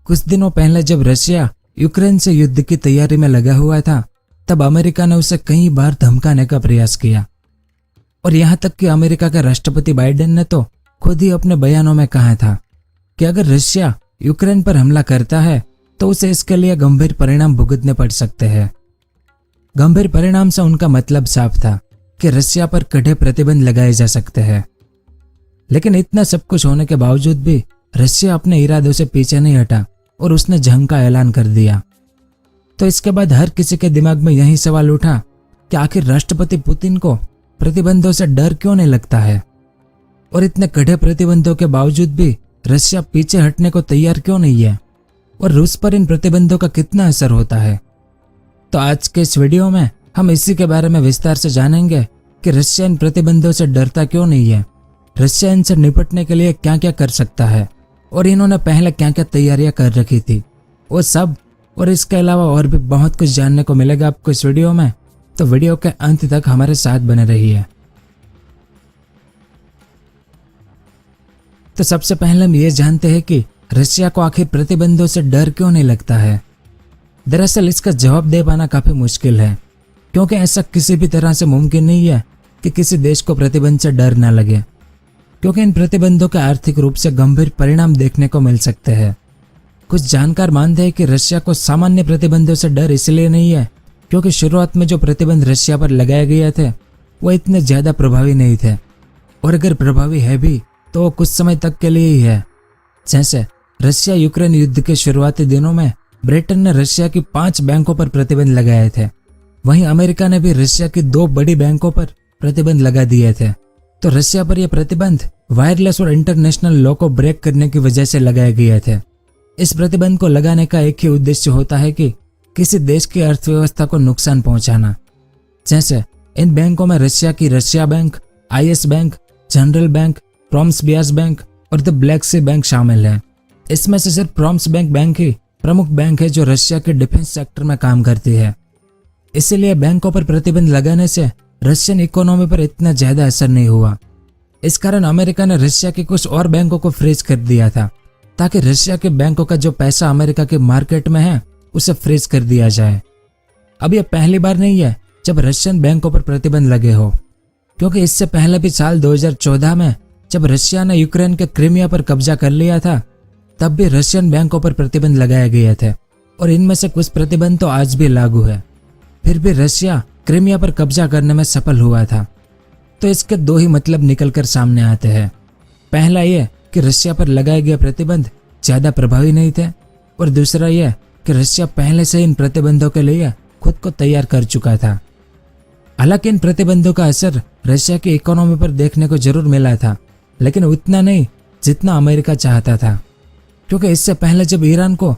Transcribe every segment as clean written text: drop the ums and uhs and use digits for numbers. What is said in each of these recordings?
कुछ दिनों पहले जब रशिया यूक्रेन से युद्ध की तैयारी में लगा हुआ था, तब अमेरिका ने उसे कई बार धमकाने का प्रयास किया। और यहाँ तक कि अमेरिका के राष्ट्रपति बाइडेन ने तो खुद ही अपने बयानों में कहा था कि अगर रशिया यूक्रेन पर हमला करता है तो उसे इसके लिए गंभीर परिणाम भुगतने पड़ सकते हैं। गंभीर परिणाम से उनका मतलब साफ था कि रशिया पर कड़े प्रतिबंध लगाए जा सकते हैं। लेकिन इतना सब कुछ होने के बावजूद भी रशिया अपने इरादों से पीछे नहीं हटा और उसने जंग का ऐलान कर दिया। तो इसके बाद हर किसी के दिमाग में यही सवाल उठा कि आखिर राष्ट्रपति पुतिन को प्रतिबंधों से डर क्यों नहीं लगता है, और इतने कड़े प्रतिबंधों के बावजूद भी रशिया पीछे हटने को तैयार क्यों नहीं है, और रूस पर इन प्रतिबंधों का कितना असर होता है। तो आज के इस वीडियो में हम इसी के बारे में विस्तार से जानेंगे कि रशिया इन प्रतिबंधों से डरता क्यों नहीं है, रशिया इनसे निपटने के लिए क्या क्या कर सकता है, और इन्होंने पहले क्या क्या तैयारियां कर रखी थी, वो सब और इसके अलावा और भी बहुत कुछ जानने को मिलेगा आपको इस वीडियो में। तो वीडियो के अंत तक हमारे साथ बने रहिए। तो सबसे पहले हम ये जानते हैं कि रशिया को आखिर प्रतिबंधों से डर क्यों नहीं लगता है। दरअसल इसका जवाब दे पाना काफी मुश्किल है, क्योंकि ऐसा किसी भी तरह से मुमकिन नहीं है कि किसी देश को प्रतिबंध से डर न लगे, क्योंकि इन प्रतिबंधों के आर्थिक रूप से गंभीर परिणाम देखने को मिल सकते हैं। कुछ जानकार मानते हैं कि रशिया को सामान्य प्रतिबंधों से डर इसलिए नहीं है क्योंकि शुरुआत में जो प्रतिबंध रशिया पर लगाए गए थे वो इतने ज्यादा प्रभावी नहीं थे, और अगर प्रभावी है भी तो वो कुछ समय तक के लिए ही है। जैसे रशिया यूक्रेन युद्ध के शुरुआती दिनों में ब्रिटेन ने रशिया की 5 बैंकों पर प्रतिबंध लगाए थे, वहीं अमेरिका ने भी रशिया की 2 बड़ी बैंकों पर प्रतिबंध लगा दिए थे। तो रशिया पर यह प्रतिबंध वायरलेस और इंटरनेशनल लॉ को ब्रेक करने की वजह से लगाए गए थे। इस प्रतिबंध को लगाने का एक ही उद्देश्य होता है कि किसी देश की अर्थव्यवस्था को नुकसान पहुंचाना। जैसे इन बैंकों में रशिया की Russia bank, IS bank, general bank, Promsvyaz bank और द ब्लैक सी बैंक शामिल है। इसमें से सिर्फ प्रोम्सबैंक बैंक ही प्रमुख बैंक है जो रशिया के डिफेंस सेक्टर में काम करती है। इसीलिए बैंकों पर प्रतिबंध लगाने से रशियन इकोनॉमी पर इतना ज्यादा असर नहीं हुआ। इस कारण अमेरिका ने रशिया की कुछ और बैंकों को फ्रीज कर दिया था, ताकि रशिया के बैंकों का जो पैसा अमेरिका के मार्केट में है उसे फ्रीज कर दिया जाए। अब यह पहली बार नहीं है जब रशियन बैंकों पर प्रतिबंध लगे हो, क्योंकि इससे पहले भी साल 2014 में जब रशिया ने यूक्रेन के क्रीमिया पर कब्जा कर लिया था, तब भी रशियन बैंकों पर प्रतिबंध लगाए गए थे, और इनमें से कुछ प्रतिबंध तो आज भी लागू है। फिर भी रशिया क्रीमिया पर कब्जा करने में सफल हुआ था। तो इसके 2 ही मतलब निकलकर सामने आते हैं। पहला यह कि रशिया पर लगाए गए प्रतिबंध ज्यादा प्रभावी नहीं थे, और दूसरा यह कि रशिया पहले से इन प्रतिबंधों के लिए खुद को तैयार कर चुका था। हालांकि इन प्रतिबंधों का असर रशिया की इकोनॉमी पर देखने को जरूर मिला था, लेकिन उतना नहीं जितना अमेरिका चाहता था, क्योंकि इससे पहले जब ईरान को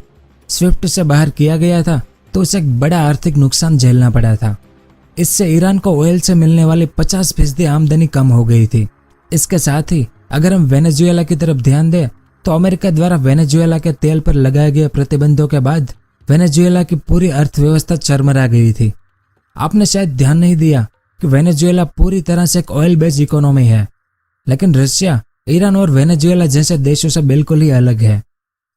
स्विफ्ट से बाहर किया गया था तो उसे एक बड़ा आर्थिक नुकसान झेलना पड़ा था। इससे ईरान को ऑयल से मिलने वाली 50% आमदनी कम हो गई थी। इसके साथ ही अगर हम वेनेजुएला की तरफ ध्यान दें तो अमेरिका द्वारा वेनेजुएला के तेल पर लगाए गए प्रतिबंधों के बाद वेनेजुएला की पूरी अर्थव्यवस्था चरमरा गई थी। आपने शायद ध्यान नहीं दिया कि वेनेजुएला पूरी तरह से एक ऑयल बेस्ड इकोनॉमी है, लेकिन रशिया ईरान और वेनेजुएला जैसे देशों से बिल्कुल ही अलग है।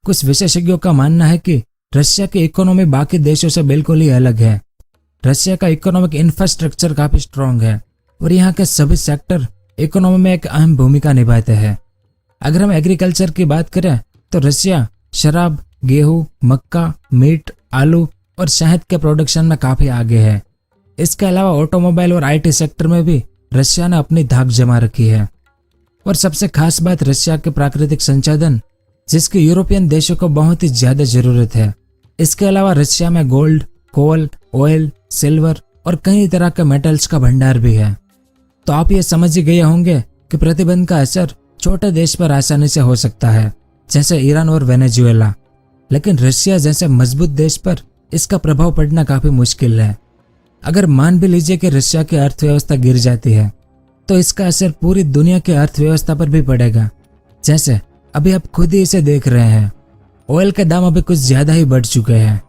कुछ विशेषज्ञों का मानना है कि रशिया की इकोनॉमी बाकी देशों से बिल्कुल ही अलग है। रशिया का इकोनॉमिक इंफ्रास्ट्रक्चर काफी स्ट्रांग है, और यहाँ के सभी सेक्टर इकोनॉमी में एक अहम भूमिका निभाते हैं। अगर हम एग्रीकल्चर की बात करें तो रशिया शराब, गेहूं, मक्का, मीट, आलू और शहद के प्रोडक्शन में काफी आगे है। इसके अलावा ऑटोमोबाइल और IT सेक्टर में भी रशिया ने अपनी धाक जमा रखी है। और सबसे खास बात रशिया के प्राकृतिक संसाधन, जिसकी यूरोपियन देशों को बहुत ही ज्यादा जरूरत है। इसके अलावा रशिया में गोल्ड, कोल, ऑयल, सिल्वर और कई तरह के मेटल्स का भंडार भी है। तो आप ये समझ ही गए होंगे कि प्रतिबंध का असर छोटे देश पर आसानी से हो सकता है, जैसे ईरान और वेनेजुएला, लेकिन रशिया जैसे मजबूत देश पर इसका प्रभाव पड़ना काफी मुश्किल है। अगर मान भी लीजिए कि रशिया की अर्थव्यवस्था गिर जाती है, तो इसका असर पूरी दुनिया की अर्थव्यवस्था पर भी पड़ेगा। जैसे अभी आप खुद ही इसे देख रहे हैं, ऑयल के दाम अभी कुछ ज्यादा ही बढ़ चुके हैं।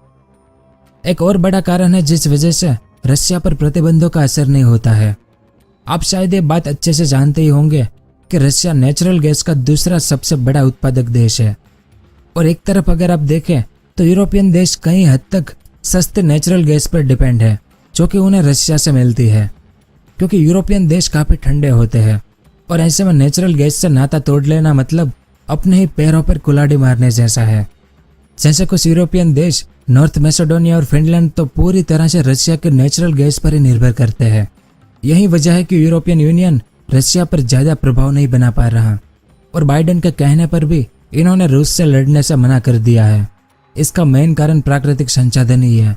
एक और बड़ा कारण है जिस वजह से रशिया पर प्रतिबंधों का असर नहीं होता है। आप शायद ये बात अच्छे से जानते ही होंगे कि रशिया नेचुरल गैस का दूसरा सबसे बड़ा उत्पादक देश है। और एक तरफ अगर आप देखें तो यूरोपियन देश कई हद तक सस्ते नेचुरल गैस पर डिपेंड है जो कि उन्हें रशिया से मिलती है, क्योंकि यूरोपियन देश काफ़ी ठंडे होते हैं और ऐसे में नेचुरल गैस से नाता तोड़ लेना मतलब अपने ही पैरों पर कुल्हाड़ी मारने जैसा है। जैसे कुछ यूरोपियन देश नॉर्थ मैसेडोनिया और फिनलैंड तो पूरी तरह से रशिया के नेचुरल गैस पर ही निर्भर करते हैं। यही वजह है कि यूरोपियन यूनियन रशिया पर ज़्यादा प्रभाव नहीं बना पा रहा और बाइडेन के कहने पर भी इन्होंने रूस से लड़ने से मना कर दिया है। इसका मेन कारण प्राकृतिक संसाधन ही है।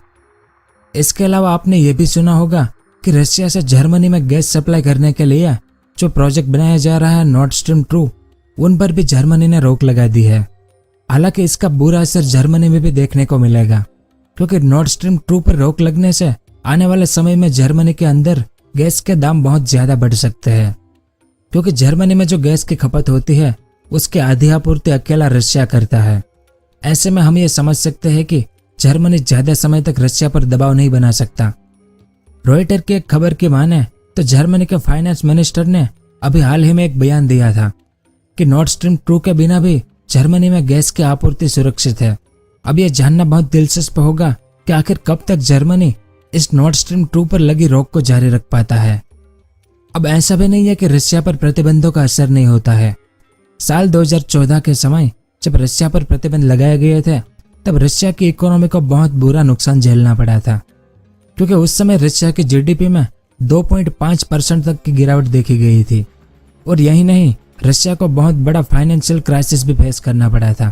इसके अलावा आपने ये भी सुना होगा कि रशिया से जर्मनी में गैस सप्लाई करने के लिए जो प्रोजेक्ट बनाया जा रहा है नॉर्ड स्ट्रीम 2, उन पर भी जर्मनी ने रोक लगा दी है। हालांकि इसका बुरा असर जर्मनी में भी देखने को मिलेगा, क्योंकि नॉर्ड स्ट्रीम 2 पर रोक लगने से आने वाले समय में जर्मनी के अंदर गैस के दाम बहुत ज़्यादा बढ़ सकते हैं, क्योंकि जर्मनी में जो गैस की खपत होती है उसकी आधी आपूर्ति अकेला रशिया करता है। ऐसे में हम ये समझ सकते हैं कि जर्मनी ज़्यादा समय तक रशिया पर दबाव नहीं बना सकता। रॉयटर की एक खबर की माने तो जर्मनी के फाइनेंस मिनिस्टर ने अभी हाल ही में एक बयान दिया था कि नॉर्ड स्ट्रीम 2 के बिना भी जर्मनी में गैस की आपूर्ति सुरक्षित है। अब यह जानना बहुत दिलचस्प होगा कि आखिर कब तक जर्मनी इस नॉर्ड स्ट्रीम 2 पर लगी रोक को जारी रख पाता है। अब ऐसा भी नहीं है कि रशिया पर प्रतिबंधों का असर नहीं होता है। साल 2014 के समय जब रशिया पर प्रतिबंध लगाए गए थे तब रशिया की इकोनॉमी को बहुत बुरा नुकसान झेलना पड़ा था, क्योंकि उस समय रशिया की जीडीपी में 2.5% तक की गिरावट देखी गई थी। और यही नहीं, रशिया को बहुत बड़ा फाइनेंशियल क्राइसिस भी फेस करना पड़ा था।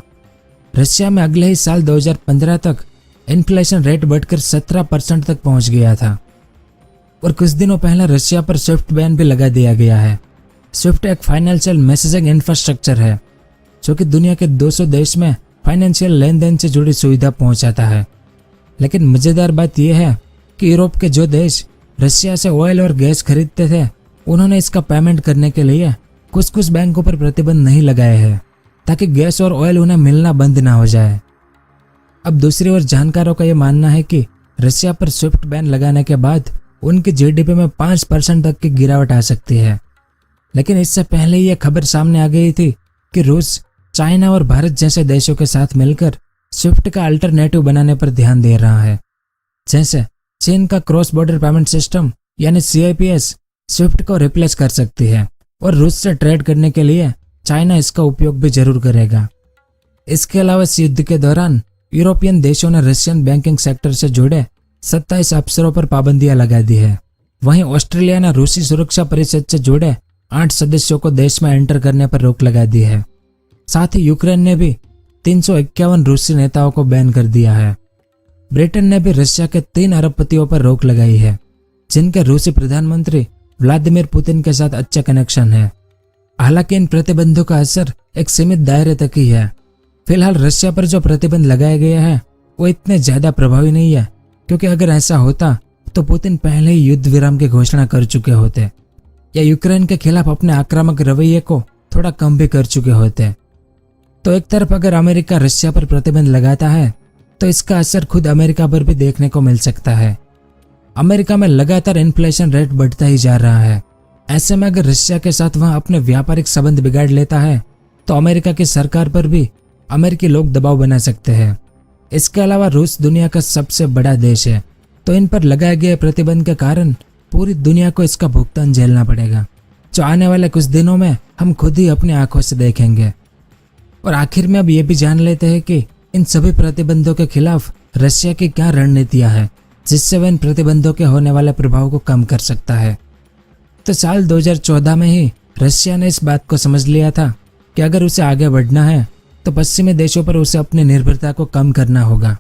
रशिया में अगले ही साल 2015 तक इन्फ्लेशन रेट बढ़कर 17% तक पहुंच गया था। और कुछ दिनों पहले रशिया पर स्विफ्ट बैन भी लगा दिया गया है। स्विफ्ट एक फाइनेंशियल मैसेजिंग इंफ्रास्ट्रक्चर है जो कि दुनिया के 200 देश में फाइनेंशियल लेन देन से जुड़ी सुविधा पहुंचाता है। लेकिन मज़ेदार बात यह है कि यूरोप के जो देश रशिया से ऑयल और गैस खरीदते थे उन्होंने इसका पेमेंट करने के लिए कुछ कुछ बैंकों पर प्रतिबंध नहीं लगाए हैं ताकि गैस और ऑयल उन्हें मिलना बंद ना हो जाए। अब दूसरी ओर जानकारों का यह मानना है कि रशिया पर स्विफ्ट बैन लगाने के बाद उनकी जीडीपी में 5% तक की गिरावट आ सकती है। लेकिन इससे पहले यह खबर सामने आ गई थी कि रूस, चाइना और भारत जैसे देशों के साथ मिलकर स्विफ्ट का अल्टरनेटिव बनाने पर ध्यान दे रहा है। जैसे चीन का क्रॉस बॉर्डर पेमेंट सिस्टम यानी CIPS स्विफ्ट को रिप्लेस कर सकती है और रूस से ट्रेड करने के लिए चाइना इसका उपयोग भी जरूर करेगा। इसके अलावा इस युद्ध के दौरान यूरोपियन देशों ने रशियन बैंकिंग सेक्टर से जुड़े 27 अफसरों पर पाबंदियां लगा दी है। वहीं ऑस्ट्रेलिया ने रूसी सुरक्षा परिषद से जुड़े 8 सदस्यों को देश में एंटर करने पर रोक लगा दी है। साथ ही यूक्रेन ने भी 351 रूसी नेताओं को बैन कर दिया है। ब्रिटेन ने भी रशिया के 3 अरबपतियों पर रोक लगाई है जिनके रूसी प्रधानमंत्री व्लादिमीर पुतिन के साथ अच्छा कनेक्शन है। हालांकि इन प्रतिबंधों का असर एक सीमित दायरे तक ही है। फिलहाल रशिया पर जो प्रतिबंध लगाए गए हैं वो इतने ज्यादा प्रभावी नहीं है, क्योंकि अगर ऐसा होता तो पुतिन पहले ही युद्ध विराम की घोषणा कर चुके होते या यूक्रेन के खिलाफ अपने आक्रामक रवैये को थोड़ा कम भी कर चुके होते। तो एक तरफ अगर अमेरिका रशिया पर प्रतिबंध लगाता है तो इसका असर खुद अमेरिका पर भी देखने को मिल सकता है। अमेरिका में लगातार इन्फ्लेशन रेट बढ़ता ही जा रहा है। ऐसे में अगर रशिया के साथ वहां अपने व्यापारिक संबंध बिगाड़ लेता है तो अमेरिका की सरकार पर भी अमेरिकी लोग दबाव बना सकते हैं। इसके अलावा रूस दुनिया का सबसे बड़ा देश है, तो इन पर लगाए गए प्रतिबंध के कारण पूरी दुनिया को इसका भुगतान झेलना पड़ेगा, जो आने वाले कुछ दिनों में हम खुद ही अपनी आंखों से देखेंगे। और आखिर में अब ये भी जान लेते हैं कि इन सभी प्रतिबंधों के खिलाफ रशिया की क्या रणनीतियां हैं जिससे वह इन प्रतिबंधों के होने वाले प्रभाव को कम कर सकता है। तो साल 2014 में ही रशिया ने इस बात को समझ लिया था कि अगर उसे आगे बढ़ना है तो पश्चिमी देशों पर उसे अपनी निर्भरता को कम करना होगा।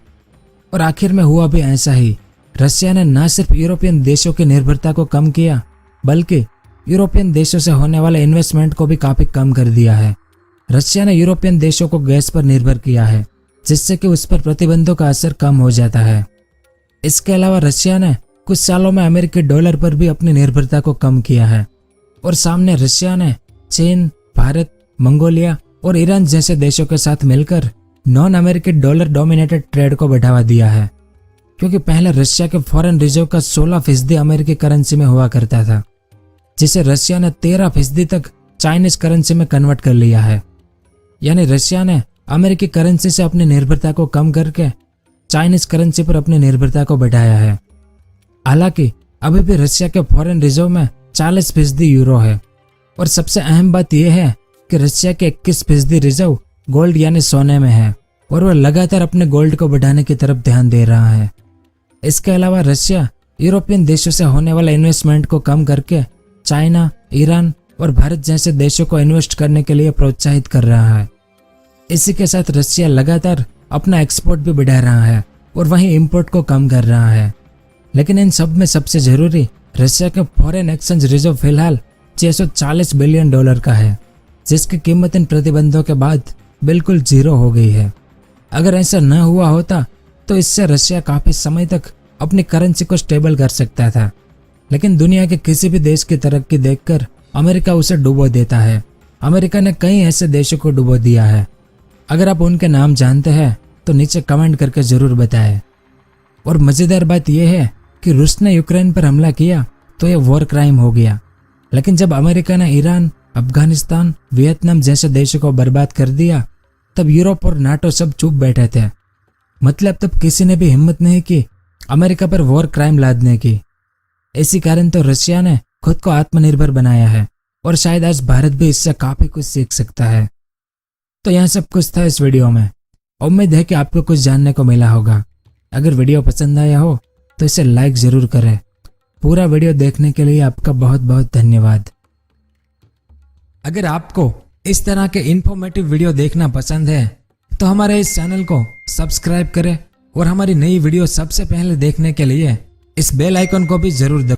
और आखिर में हुआ भी ऐसा ही। रशिया ने न सिर्फ यूरोपियन देशों की निर्भरता को कम किया बल्कि यूरोपियन देशों से होने वाले इन्वेस्टमेंट को भी काफी कम कर दिया है। रशिया ने यूरोपियन देशों को गैस पर निर्भर किया है, जिससे कि उस पर प्रतिबंधों का असर कम हो जाता है। इसके अलावा रशिया ने कुछ सालों में अमेरिकी डॉलर पर भी अपनी निर्भरता को कम किया है और सामने रशिया ने चीन, भारत, मंगोलिया और ईरान जैसे देशों के साथ मिलकर नॉन अमेरिकी डॉलर डोमिनेटेड ट्रेड को बढ़ावा दिया है, क्योंकि पहले रशिया के फॉरेन रिजर्व का 16% अमेरिकी करेंसी में हुआ करता था, जिसे रशिया ने 13% तक चाइनीज करेंसी में कन्वर्ट कर लिया है। यानी रशिया ने अमेरिकी करेंसी से अपनी निर्भरता को कम करके चाइनीज करेंसी पर अपनी निर्भरता को बढ़ाया है। हालांकि अभी भी रशिया के फॉरेन रिजर्व में 40% यूरो है और सबसे अहम बात यह है कि रशिया के 21% रिजर्व गोल्ड यानी सोने में है और वह लगातार अपने गोल्ड को बढ़ाने की तरफ ध्यान दे रहा है। इसके अलावा रशिया यूरोपियन देशों से होने वाला इन्वेस्टमेंट को कम करके चाइना, ईरान और भारत जैसे देशों को इन्वेस्ट करने के लिए प्रोत्साहित कर रहा है। इसी के साथ रशिया लगातार अपना एक्सपोर्ट भी बढ़ा रहा है और वहीं इंपोर्ट को कम कर रहा है। लेकिन इन सब में सबसे जरूरी रशिया के फॉरेन एक्सचेंज रिजर्व फिलहाल $640 बिलियन का है, जिसकी कीमत इन प्रतिबंधों के बाद बिल्कुल जीरो हो गई है। अगर ऐसा न हुआ होता तो इससे रशिया काफी समय तक अपनी करेंसी को स्टेबल कर सकता था, लेकिन दुनिया के किसी भी देश की तरक्की देखकर अमेरिका उसे डुबो देता है। अमेरिका ने कई ऐसे देशों को डुबो दिया है। अगर आप उनके नाम जानते हैं तो नीचे कमेंट करके जरूर बताएं। और मजेदार बात यह है कि रूस ने यूक्रेन पर हमला किया तो यह वॉर क्राइम हो गया, लेकिन जब अमेरिका ने ईरान, अफगानिस्तान, वियतनाम जैसे देशों को बर्बाद कर दिया तब यूरोप और नाटो सब चुप बैठे थे। मतलब तब किसी ने भी हिम्मत नहीं की अमेरिका पर वॉर क्राइम लादने की। इसी कारण तो रशिया ने खुद को आत्मनिर्भर बनाया है और शायद आज भारत भी इससे काफी कुछ सीख सकता है। तो यह सब कुछ था इस वीडियो में। उम्मीद है कि आपको कुछ जानने को मिला होगा। अगर वीडियो पसंद आया हो तो इसे लाइक जरूर करें। पूरा वीडियो देखने के लिए आपका बहुत बहुत धन्यवाद। अगर आपको इस तरह के इंफॉर्मेटिव वीडियो देखना पसंद है तो हमारे इस चैनल को सब्सक्राइब करें और हमारी नई वीडियो सबसे पहले देखने के लिए इस बेल आइकन को भी जरूर दबाएं।